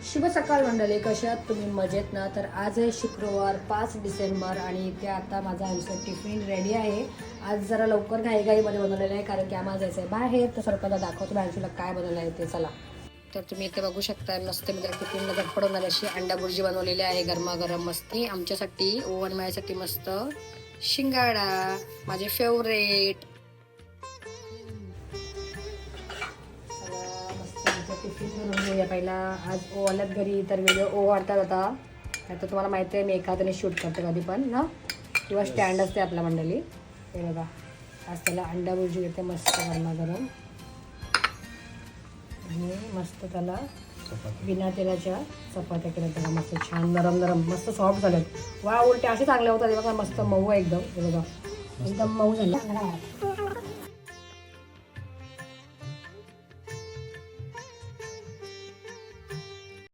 शुभ सकाळ मंडळी, कशात तुम्ही मजेत ना? तर आज आहे शुक्रवार 5 डिसेंबर आणि इथे आता माझा आमचं टिफिन रेडी आहे. आज जरा लवकर घाईघाईमध्ये बनवलेलं आहे कारण की आम्हाला जायचं आहे बाहेर. तर सरकारला दाखवतो भांशूला काय बनवलं आहे ते. चला. तर तुम्ही इथे बघू शकता मस्त मी टिफिनला झटपट होणार अशी अंडा बुर्जी बनवलेली आहे गरमागरम मस्ती आमच्यासाठी. ओव्हन माझ्यासाठी मस्त शिंगाडा माझे फेवरेट. टिफिन बनवून घेऊया पहिला. आज ओवाल्यात घरी तर व्हिडिओ ओवाळतात आता. तर तुम्हाला माहिती आहे मी एखाद्याने शूट करते कधी पण ना, किंवा स्टँड असते आपल्या मंडळी. हे बघा आज त्याला अंडा भुर्जी घेते मस्त गरमागरम आणि मस्त त्याला बिना तेलाच्या चपात्या केल्या त्याला मस्त छान नरम नरम मस्त सॉफ्ट झालेत. वा उलटे असे चांगले होतात. बघा मस्त मऊ आहे एकदम. हे बघा एकदम मऊ झालं.